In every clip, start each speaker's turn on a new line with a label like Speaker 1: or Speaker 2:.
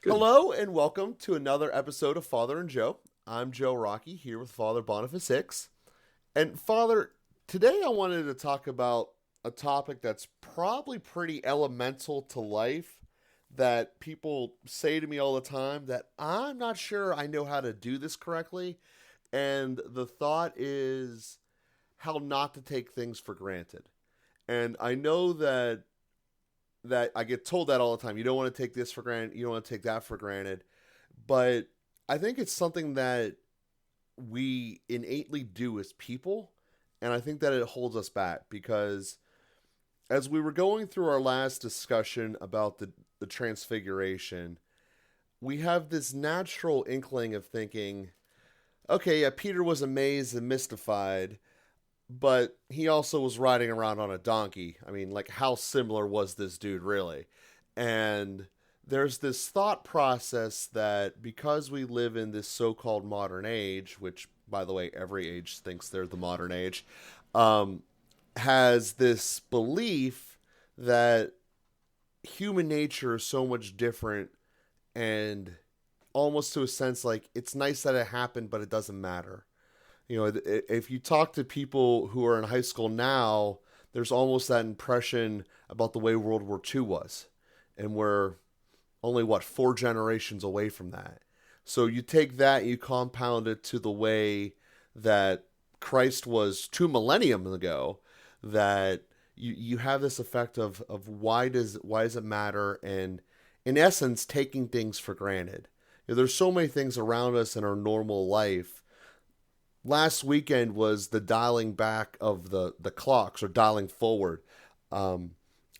Speaker 1: Good.
Speaker 2: Hello and welcome to another episode of Father and Joe. I'm Joe Rocky here with Father Boniface Hicks. And Father, today I wanted to talk about a topic that's probably pretty elemental to life that people say to me all the time that I'm not sure I know how to do this correctly. And the thought is how not to take things for granted. And I know that I get told that all the time. You don't want to take this for granted. You don't want to take that for granted. But I think it's something that we innately do as people. And I think that it holds us back because as we were going through our last discussion about the transfiguration, we have this natural inkling of thinking, okay, yeah, Peter was amazed and mystified, but he also was riding around on a donkey. I mean, like, how similar was this dude really? And there's this thought process that because we live in this so called modern age, which, by the way, every age thinks they're the modern age, um, has this belief that human nature is so much different and almost to a sense like it's nice that it happened, but it doesn't matter. You know, if you talk to people who are in high school now, there's almost that impression about the way World War II was. And we're only, what, 4 generations away from that. So you take that and you compound it to the way that Christ was 2 millennium ago, that you have this effect of why does it matter, and in essence taking things for granted. You know, there's so many things around us in our normal life. Last weekend was the dialing back of the clocks, or dialing forward. Um,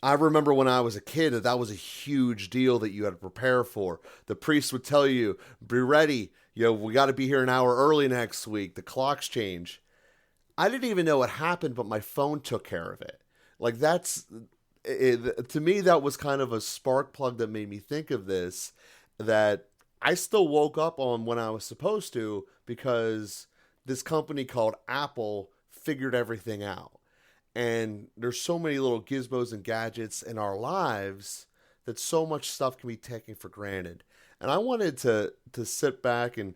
Speaker 2: I remember when I was a kid that was a huge deal that you had to prepare for. The priest would tell you, "Be ready. You know, we got to be here an hour early next week. The clocks change." I didn't even know what happened, but my phone took care of it. Like to me, that was kind of a spark plug that made me think of this. That I still woke up on when I was supposed to because this company called Apple figured everything out. And there's so many little gizmos and gadgets in our lives that so much stuff can be taken for granted. And I wanted to sit back and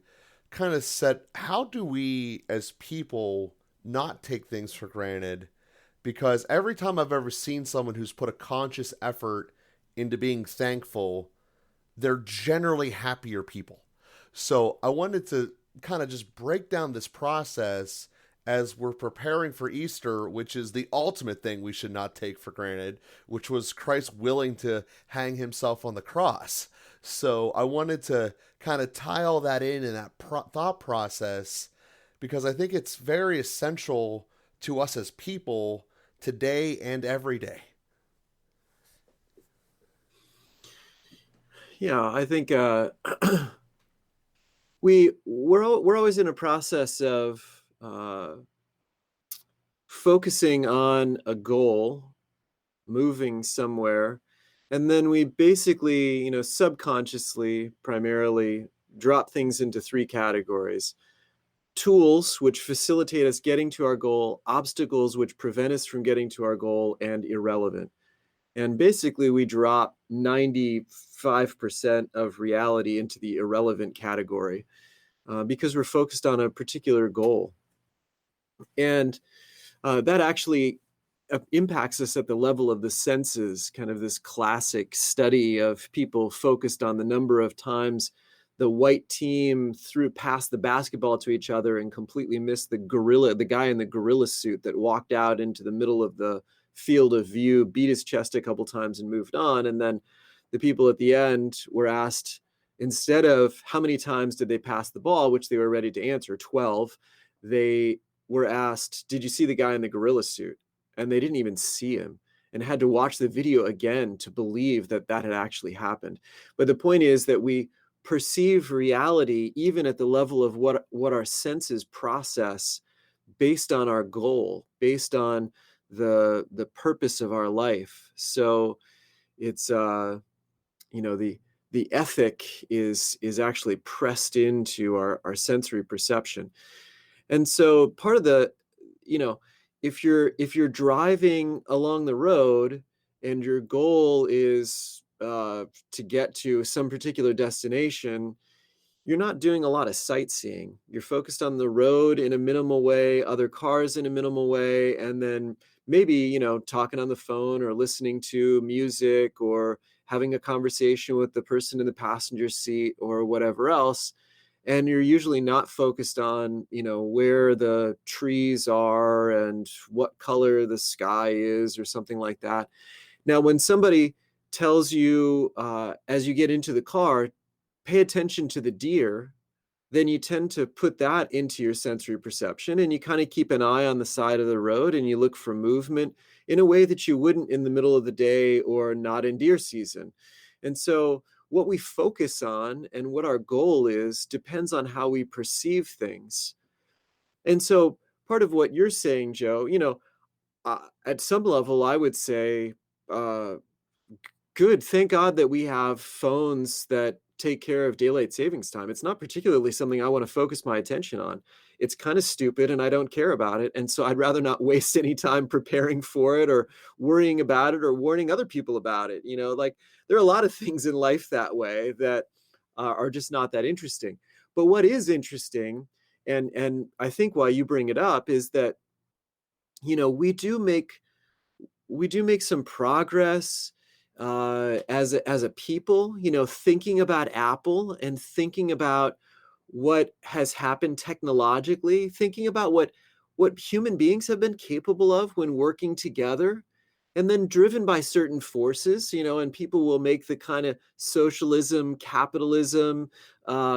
Speaker 2: kind of set, how do we as people not take things for granted? Because every time I've ever seen someone who's put a conscious effort into being thankful, they're generally happier people. So I wanted to kind of just break down this process as we're preparing for Easter, which is the ultimate thing we should not take for granted, which was Christ willing to hang himself on the cross. So I wanted to kind of tie all that in that thought process because I think it's very essential to us as people today and every day.
Speaker 1: Yeah, I think we're always in a process of focusing on a goal, moving somewhere, and then we basically, subconsciously, primarily drop things into three categories: tools, which facilitate us getting to our goal; obstacles, which prevent us from getting to our goal; and irrelevant. And basically, we drop 95% of reality into the irrelevant category because we're focused on a particular goal. And that actually impacts us at the level of the senses, kind of this classic study of people focused on the number of times the white team threw past the basketball to each other and completely missed the guy in the gorilla suit that walked out into the middle of the field of view, beat his chest a couple times and moved on. And then the people at the end were asked, instead of how many times did they pass the ball, which they were ready to answer, 12, they were asked, did you see the guy in the gorilla suit? And they didn't even see him and had to watch the video again to believe that that had actually happened. But the point is that we perceive reality even at the level of what our senses process based on our goal, based on the purpose of our life. So it's the ethic is actually pressed into our sensory perception. And so part of the, you know, if you're driving along the road and your goal is to get to some particular destination, you're not doing a lot of sightseeing. You're focused on the road in a minimal way, other cars in a minimal way, and then maybe, talking on the phone or listening to music or having a conversation with the person in the passenger seat or whatever else. And you're usually not focused on, where the trees are and what color the sky is or something like that. Now, when somebody tells you as you get into the car, pay attention to the deer, then you tend to put that into your sensory perception, and you kind of keep an eye on the side of the road and you look for movement in a way that you wouldn't in the middle of the day or not in deer season. And so what we focus on and what our goal is depends on how we perceive things. And so part of what you're saying, Joe, at some level, I would say, uh, good. Thank God that we have phones that take care of daylight savings time. It's not particularly something I want to focus my attention on. It's kind of stupid and I don't care about it. And so I'd rather not waste any time preparing for it or worrying about it or warning other people about it. Like there are a lot of things in life that way that are just not that interesting. But what is interesting, and I think why you bring it up, is that, we do make some progress as a people, thinking about Apple and thinking about what has happened technologically, thinking about what human beings have been capable of when working together, and then driven by certain forces, and people will make the kind of socialism, capitalism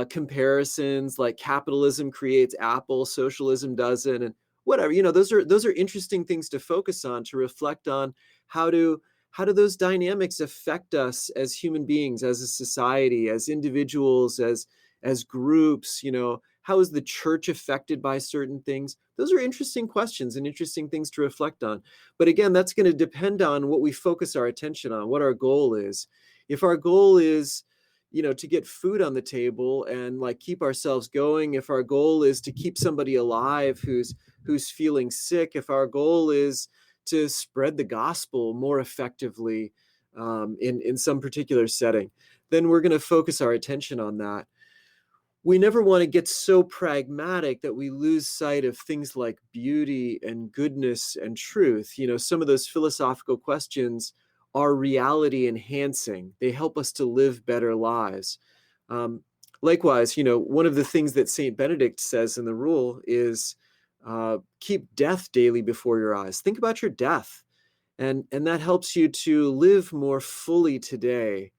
Speaker 1: comparisons, like capitalism creates Apple, socialism doesn't, and whatever. Those are interesting things to focus on, to reflect on how do those dynamics affect us as human beings, as a society, as individuals, as groups. How is the church affected by certain things? Those are interesting questions and interesting things to reflect on. But again, that's going to depend on what we focus our attention on, what our goal is. If our goal is, to get food on the table and like keep ourselves going, if our goal is to keep somebody alive who's feeling sick, if our goal is to spread the gospel more effectively in some particular setting, then we're going to focus our attention on that. We never want to get so pragmatic that we lose sight of things like beauty and goodness and truth. Some of those philosophical questions are reality enhancing. They help us to live better lives. Likewise, one of the things that Saint Benedict says in the rule is keep death daily before your eyes. Think about your death. And that helps you to live more fully today.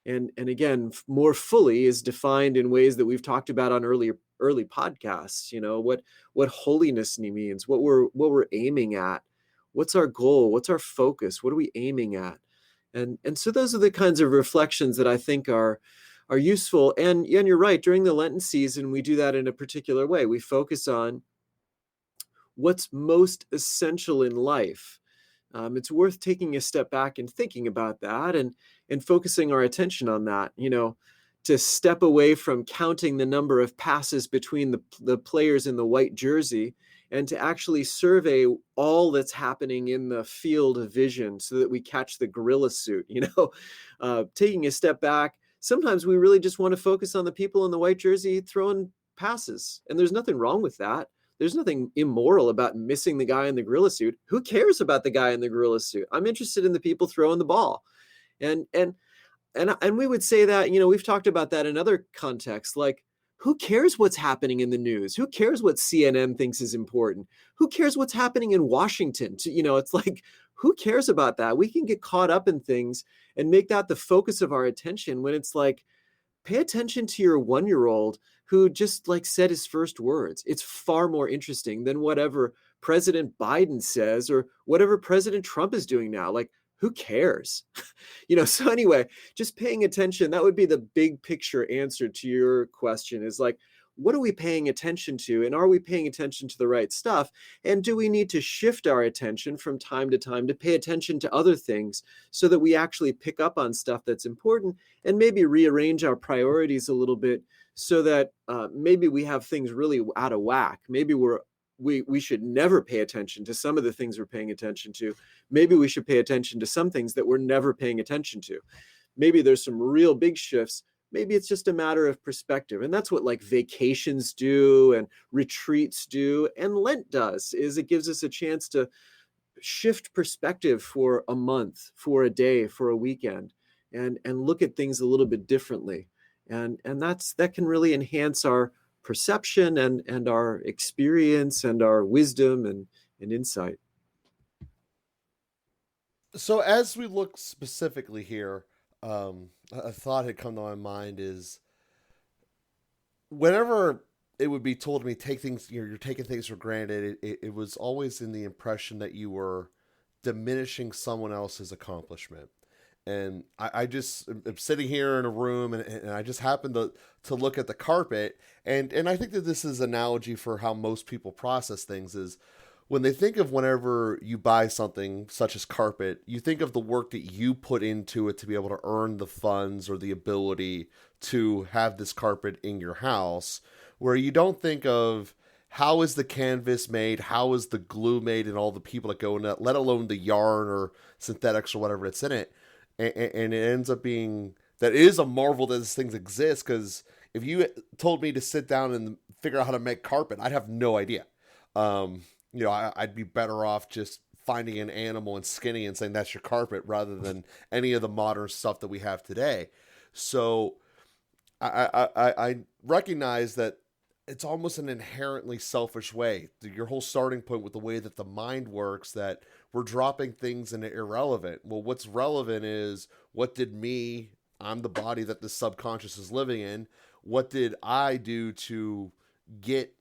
Speaker 1: And again, more fully is defined in ways that we've talked about on early podcasts. What holiness means, what we're aiming at, what's our goal, what's our focus, what are we aiming at, and so those are the kinds of reflections that I think are useful. And you're right. During the Lenten season, we do that in a particular way. We focus on what's most essential in life. It's worth taking a step back and thinking about that and focusing our attention on that, to step away from counting the number of passes between the players in the white jersey and to actually survey all that's happening in the field of vision so that we catch the gorilla suit, taking a step back. Sometimes we really just want to focus on the people in the white jersey throwing passes, and there's nothing wrong with that. There's nothing immoral about missing the guy in the gorilla suit. Who cares about the guy in the gorilla suit? I'm interested in the people throwing the ball. And we would say that, we've talked about that in other contexts. Like, who cares what's happening in the news? Who cares what CNN thinks is important? Who cares what's happening in Washington? It's like, who cares about that? We can get caught up in things and make that the focus of our attention, when it's like, pay attention to your 1-year-old who just said his first words. It's far more interesting than whatever President Biden says or whatever President Trump is doing now. Like, who cares? So anyway, just paying attention, that would be the big picture answer to your question, is like, what are we paying attention to? And are we paying attention to the right stuff? And do we need to shift our attention from time to time to pay attention to other things so that we actually pick up on stuff that's important and maybe rearrange our priorities a little bit so that maybe we have things really out of whack? Maybe we should never pay attention to some of the things we're paying attention to. Maybe we should pay attention to some things that we're never paying attention to. maybe there's some real big shifts. Maybe it's just a matter of perspective. And that's what like vacations do and retreats do. And Lent does, is it gives us a chance to shift perspective for a month, for a day, for a weekend, and look at things a little bit differently. And that can really enhance our perception and our experience and our wisdom and insight.
Speaker 2: So as we look specifically here, a thought had come to my mind is whenever it would be told to me, take things, you're taking things for granted, it was always in the impression that you were diminishing someone else's accomplishment. And I just am sitting here in a room and I just happened to look at the carpet. And I think that this is an analogy for how most people process things is when they think of whenever you buy something such as carpet, you think of the work that you put into it to be able to earn the funds or the ability to have this carpet in your house, where you don't think of how is the canvas made, how is the glue made, and all the people that go in it, let alone the yarn or synthetics or whatever that's in it. And it ends up being that it is a marvel that these things exist, because if you told me to sit down and figure out how to make carpet, I'd have no idea. I'd be better off just finding an animal and skinning and saying that's your carpet rather than any of the modern stuff that we have today. So I recognize that it's almost an inherently selfish way. Your whole starting point with the way that the mind works, that we're dropping things into irrelevant. Well, what's relevant is what did I'm the body that the subconscious is living in. What did I do to get,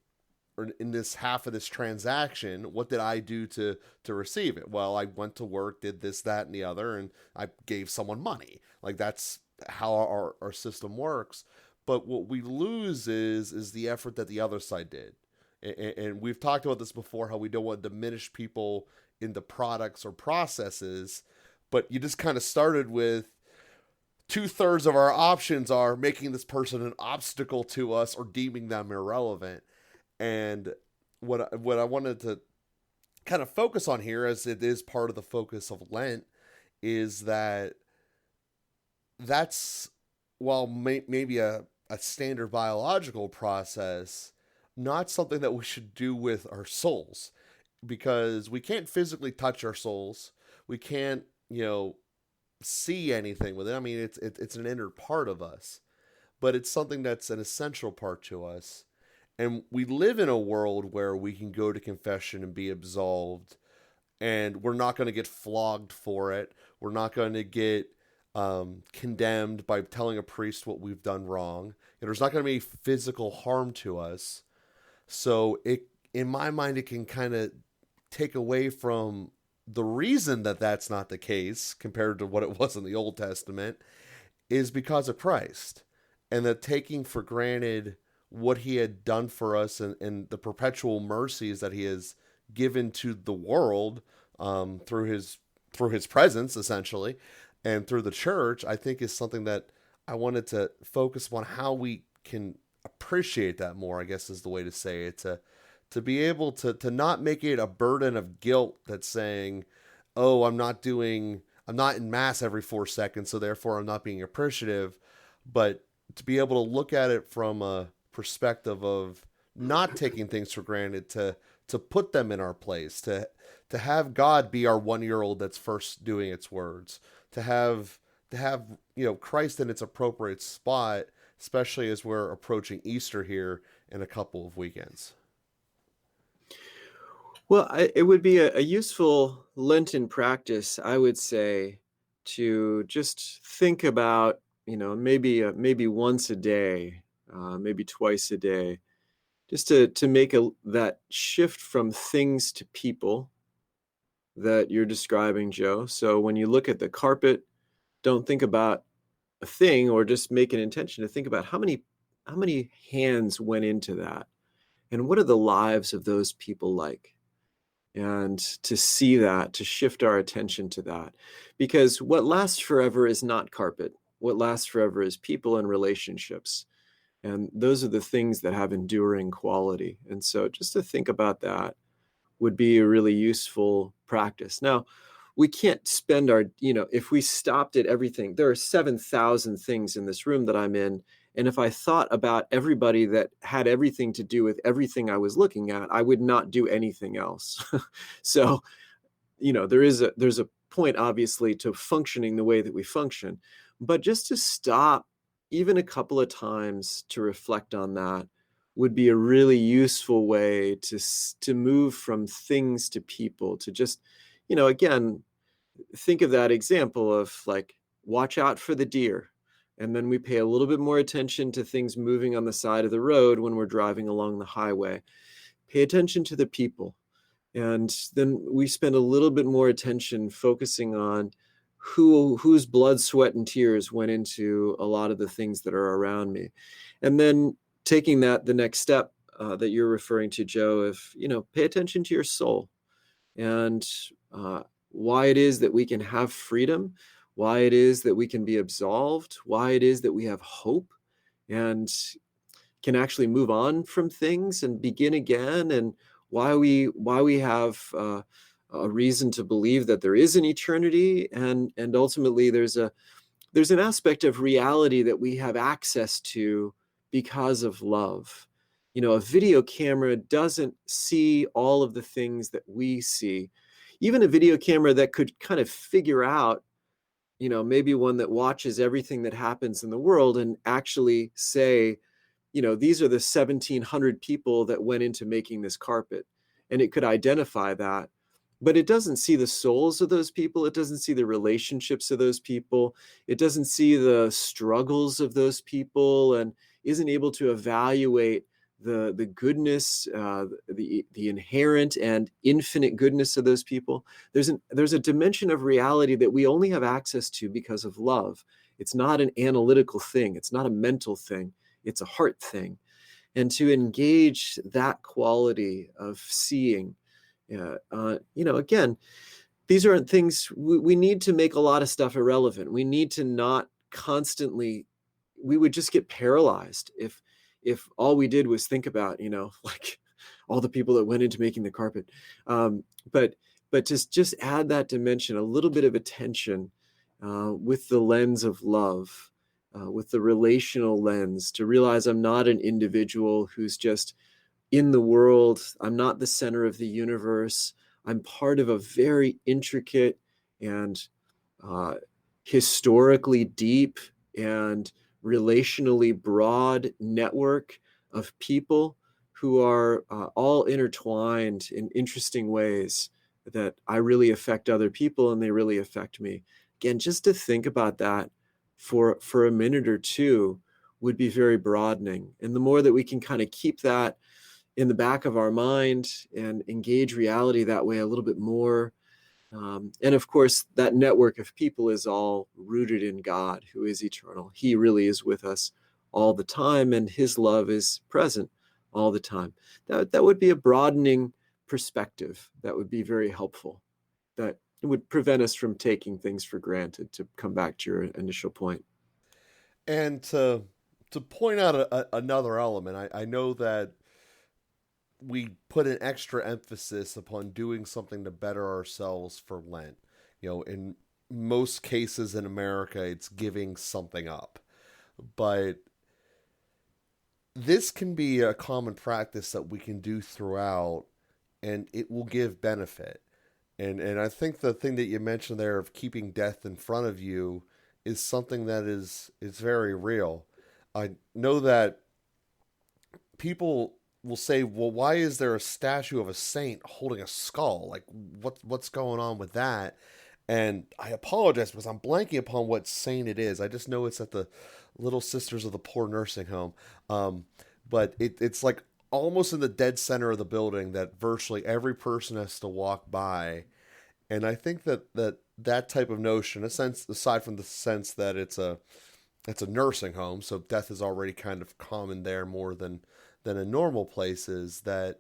Speaker 2: or in this half of this transaction, what did I do to receive it? Well, I went to work, did this, that, and the other, and I gave someone money. Like that's how our system works. But what we lose is the effort that the other side did. And we've talked about this before, how we don't want to diminish people into products or processes, but you just kind of started with 2/3 of our options are making this person an obstacle to us or deeming them irrelevant. And what I wanted to kind of focus on here, as it is part of the focus of Lent, is that's, while maybe a standard biological process, not something that we should do with our souls, because we can't physically touch our souls. We can't, see anything with it. I mean, it's an inner part of us, but it's something that's an essential part to us. And we live in a world where we can go to confession and be absolved, and we're not going to get flogged for it. We're not going to get condemned by telling a priest what we've done wrong. There's not going to be physical harm to us. So in my mind, it can kind of take away from the reason that that's not the case compared to what it was in the Old Testament, is because of Christ, and that taking for granted what he had done for us and the perpetual mercies that he has given to the world through his presence, essentially, and through the church, I think is something that I wanted to focus on, how we can appreciate that more, I guess is the way to say it, to be able to not make it a burden of guilt that's saying, oh, I'm not in mass every 4 seconds, so therefore I'm not being appreciative, but to be able to look at it from a perspective of not taking things for granted, to put them in our place, to have God be our 1-year-old that's first doing its words, to have Christ in its appropriate spot, especially as we're approaching Easter here in a couple of weekends.
Speaker 1: Well, it would be a useful Lenten practice, I would say, to just think about, maybe once a day, maybe twice a day, just to make that shift from things to people that you're describing, Joe. So when you look at the carpet, don't think about a thing, or just make an intention to think about how many hands went into that, and what are the lives of those people like. And to see that, to shift our attention to that. Because what lasts forever is not carpet. What lasts forever is people and relationships. And those are the things that have enduring quality. And so just to think about that would be a really useful practice. Now, we can't spend our, if we stopped at everything, there are 7,000 things in this room that I'm in. And if I thought about everybody that had everything to do with everything I was looking at, I would not do anything else. So, there's a point, obviously, to functioning the way that we function, but just to stop even a couple of times to reflect on that would be a really useful way to move from things to people, to just, again, think of that example of like, watch out for the deer. And then we pay a little bit more attention to things moving on the side of the road when we're driving along the highway. Pay attention to the people. And then we spend a little bit more attention focusing on whose blood, sweat, and tears went into a lot of the things that are around me. And then taking that the next step that you're referring to, Joe, of, pay attention to your soul and why it is that we can have freedom, why it is that we can be absolved, why it is that we have hope and can actually move on from things and begin again, and why we have a reason to believe that there is an eternity, and ultimately there's an aspect of reality that we have access to because of love. A video camera doesn't see all of the things that we see. Even a video camera that could kind of figure out, maybe one that watches everything that happens in the world and actually say, these are the 1,700 people that went into making this carpet. And it could identify that. But it doesn't see the souls of those people. It doesn't see the relationships of those people. It doesn't see the struggles of those people, and isn't able to evaluate the goodness, the inherent and infinite goodness of those people. There's a dimension of reality that we only have access to because of love. It's not an analytical thing. It's not a mental thing. It's a heart thing. And to engage that quality of seeing, again, these aren't things we need to make a lot of stuff irrelevant. We need to not constantly, we would just get paralyzed if all we did was think about, like all the people that went into making the carpet. But just add that dimension, a little bit of attention with the lens of love, with the relational lens, to realize I'm not an individual who's just in the world. I'm not the center of the universe. I'm part of a very intricate and historically deep and relationally broad network of people who are all intertwined in interesting ways that I really affect other people and they really affect me. Again, just to think about that for a minute or two would be very broadening. And the more that we can kind of keep that in the back of our mind and engage reality that way a little bit more. And of course, that network of people is all rooted in God, who is eternal. He really is with us all the time, and his love is present all the time. That would be a broadening perspective. That would be very helpful. That would prevent us from taking things for granted, to come back to your initial point.
Speaker 2: And to point out another element, I know that we put an extra emphasis upon doing something to better ourselves for Lent. In most cases in America, it's giving something up. But this can be a common practice that we can do throughout, and it will give benefit. And I think the thing that you mentioned there of keeping death in front of you is something that is very real. I know that people will say, well, why is there a statue of a saint holding a skull? Like, what's going on with that? And I apologize because I'm blanking upon what saint it is. I just know it's at the Little Sisters of the Poor nursing home. But it's like almost in the dead center of the building that virtually every person has to walk by. And I think that type of notion, aside from the sense that it's a nursing home, so death is already kind of common there more than in normal places, that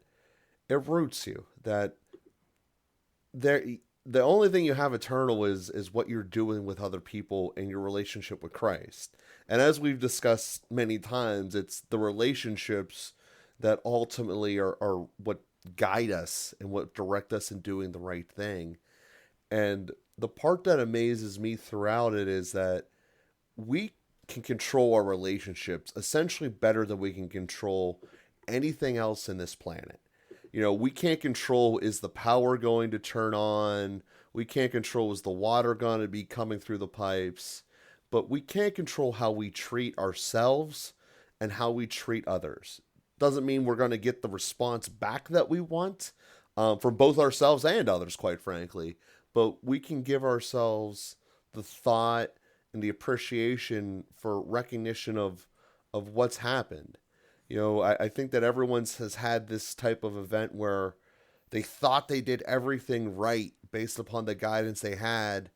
Speaker 2: it roots you. That the only thing you have eternal is what you're doing with other people in your relationship with Christ. And as we've discussed many times, it's the relationships that ultimately are what guide us and what direct us in doing the right thing. And the part that amazes me throughout it is that we can control our relationships essentially better than we can control anything else in this planet. We can't control, is the power going to turn on? We can't control, is the water going to be coming through the pipes? But we can't control how we treat ourselves and how we treat others. Doesn't mean we're going to get the response back that we want from both ourselves and others, quite frankly. But we can give ourselves the thought and the appreciation for recognition of what's happened. I think that everyone's has had this type of event where they thought they did everything right based upon the guidance they had,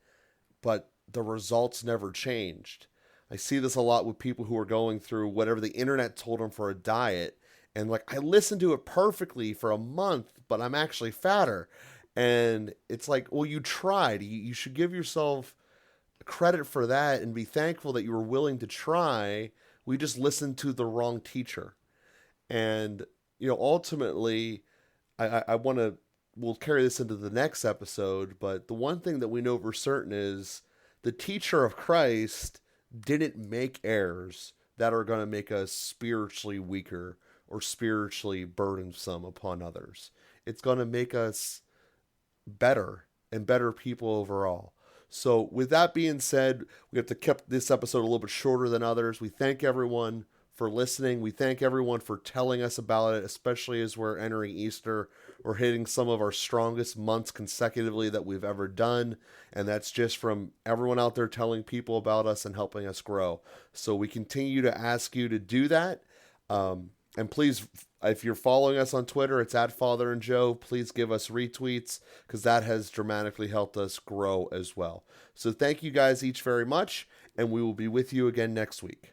Speaker 2: but the results never changed. I see this a lot with people who are going through whatever the internet told them for a diet, and like, I listened to it perfectly for a month, but I'm actually fatter. And it's like, well, you tried. You should give yourself credit for that and be thankful that you were willing to try. We just listened to the wrong teacher. And, ultimately, I want to, we'll carry this into the next episode, but the one thing that we know for certain is the teacher of Christ didn't make errors that are going to make us spiritually weaker or spiritually burdensome upon others. It's going to make us better and better people overall. So with that being said, we have to keep this episode a little bit shorter than others. We thank everyone for listening. We thank everyone for telling us about it, especially as we're entering Easter. We're hitting some of our strongest months consecutively that we've ever done. And that's just from everyone out there telling people about us and helping us grow. So we continue to ask you to do that. And please, if you're following us on Twitter, it's at FatherAndJoe. Please give us retweets because that has dramatically helped us grow as well. So thank you guys each very much, and we will be with you again next week.